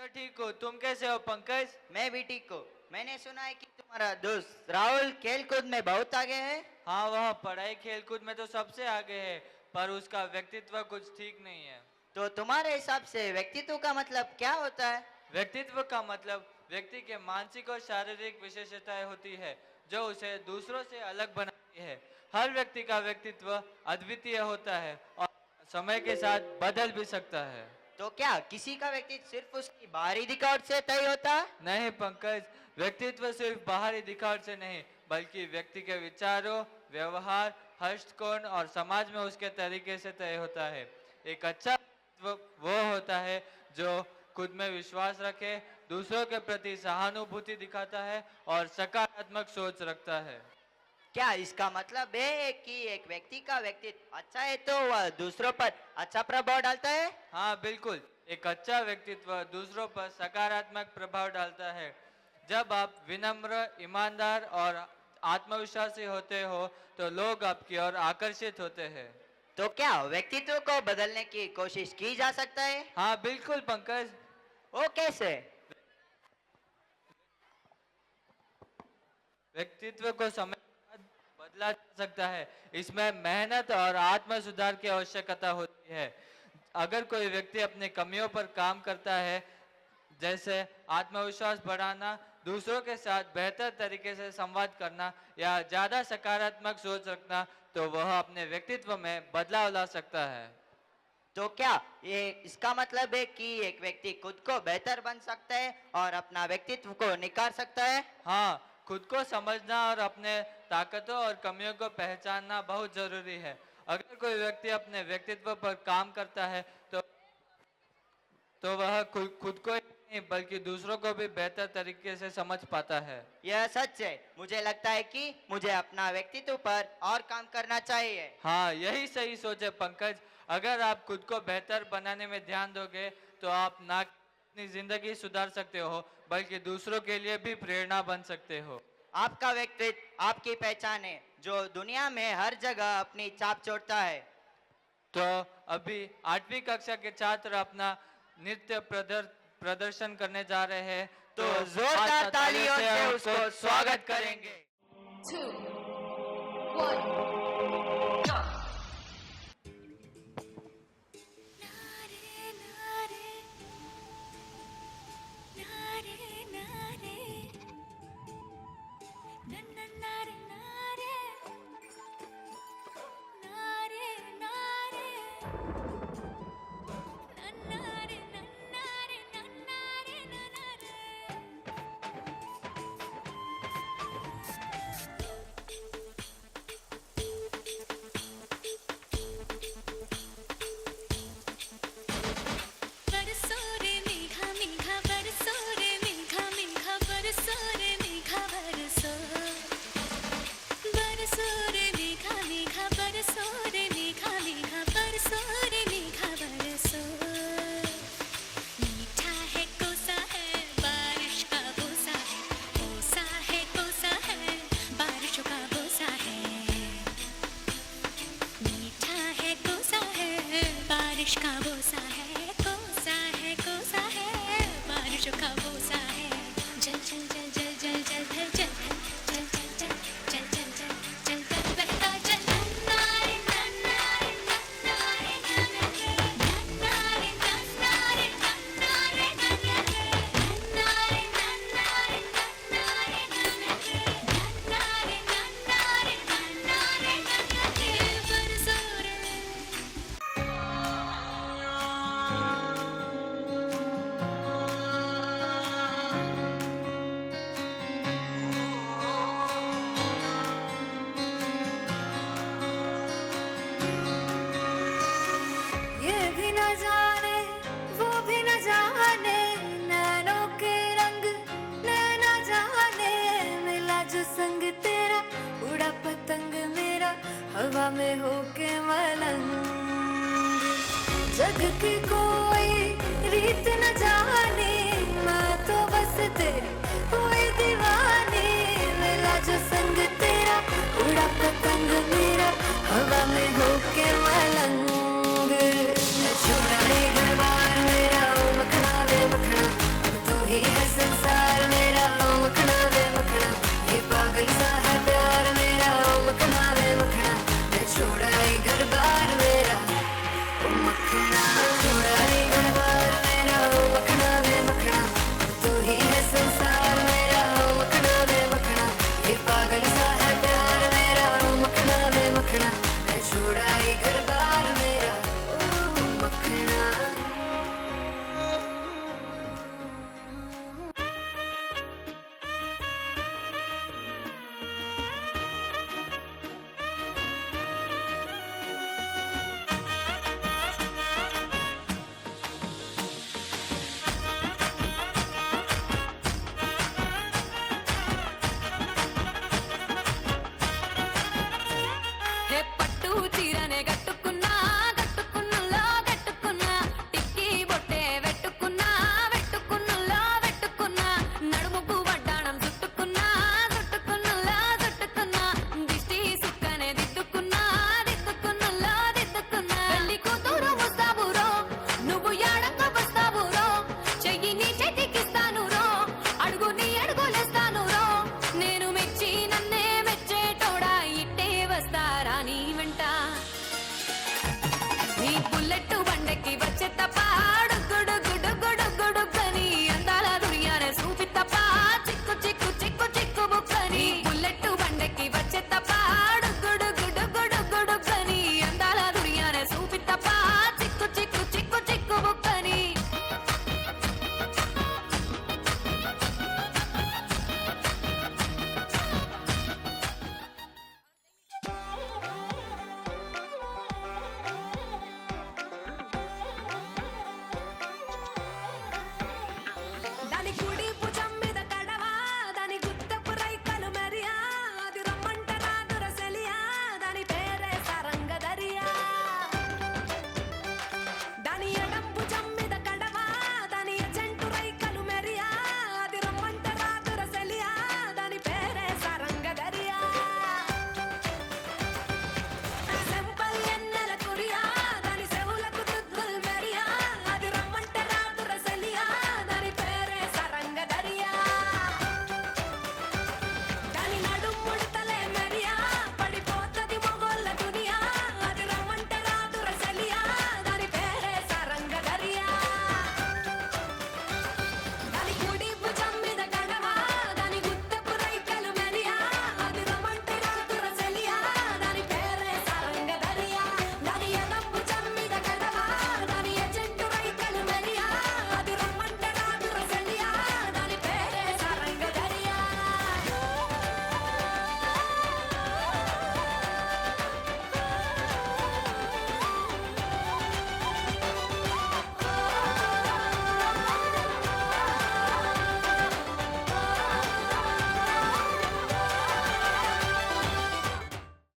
तो ठीक हूँ। तुम कैसे हो पंकज? मैं भी ठीक हूँ। मैंने सुना है कि तुम्हारा दोस्त राहुल खेलकूद में बहुत आगे है। हाँ, वह पढ़ाई खेलकूद में तो सबसे आगे है, पर उसका व्यक्तित्व कुछ ठीक नहीं है। तो तुम्हारे हिसाब से व्यक्तित्व का मतलब क्या होता है? व्यक्तित्व का मतलब व्यक्ति के मानसिक और शारीरिक विशेषताएं होती है जो उसे दूसरों से अलग बनाती है। हर व्यक्ति का व्यक्तित्व अद्वितीय होता है और समय के साथ बदल भी सकता है। तो क्या किसी का व्यक्तित्व सिर्फ उसकी बाहरी दिखावट से तय होता है? नहीं पंकज, व्यक्तित्व सिर्फ बाहरी दिखावट से नहीं, बल्कि व्यक्ति के विचारों, व्यवहार, हस्तकोण और समाज में उसके तरीके से तय होता है। एक अच्छा व्यक्तित्व वो होता है जो खुद में विश्वास रखे, दूसरों के प्रति सहानुभूति दिखाता है और सकारात्मक सोच रखता है। क्या इसका मतलब है कि एक व्यक्ति का व्यक्तित्व अच्छा है तो वह दूसरों पर अच्छा प्रभाव डालता है? हाँ बिल्कुल, एक अच्छा व्यक्तित्व दूसरों पर सकारात्मक प्रभाव डालता है। जब आप विनम्र, ईमानदार और आत्मविश्वासी होते हो तो लोग आपकी ओर आकर्षित होते हैं। तो क्या व्यक्तित्व को बदलने की कोशिश की जा सकता है? हाँ बिल्कुल पंकज, वो कैसे? व्यक्तित्व को समय के साथ बदला जा सकता है। इसमें मेहनत और आत्म सुधार की आवश्यकता होती है। अगर कोई व्यक्ति अपनी कमियों पर काम करता है, जैसे आत्मविश्वास बढ़ाना, दूसरों के साथ बेहतर तरीके से संवाद करना या ज्यादा सकारात्मक सोच रखना, तो वह अपने व्यक्तित्व में बदलाव ला सकता है। तो क्या ये इसका मतलब है कि एक व्यक्ति खुद को बेहतर बन सकता है और अपना व्यक्तित्व को निखार सकता है? हाँ, खुद को समझना और अपने ताकतों और कमियों को पहचानना बहुत जरूरी है। अगर कोई व्यक्ति अपने व्यक्तित्व पर काम करता है तो वह खुद को ही नहीं बल्कि दूसरों को भी बेहतर तरीके से समझ पाता है। यह सच है। मुझे लगता है कि मुझे अपना व्यक्तित्व पर और काम करना चाहिए। हाँ, यही सही सोच है पंकज। अगर आप खुद को बेहतर बनाने में ध्यान दोगे तो आप ना अपनी जिंदगी सुधार सकते हो बल्कि दूसरों के लिए भी प्रेरणा बन सकते हो। आपका व्यक्तित्व आपकी पहचान है जो दुनिया में हर जगह अपनी छाप छोड़ता है। तो अभी 8वीं कक्षा के छात्र अपना नृत्य प्रदर्शन करने जा रहे हैं, तो जोरदार तालियों से उसको स्वागत करेंगे। 2, 1. हवा में होके मलंग, जग की कोई रीत न जाने।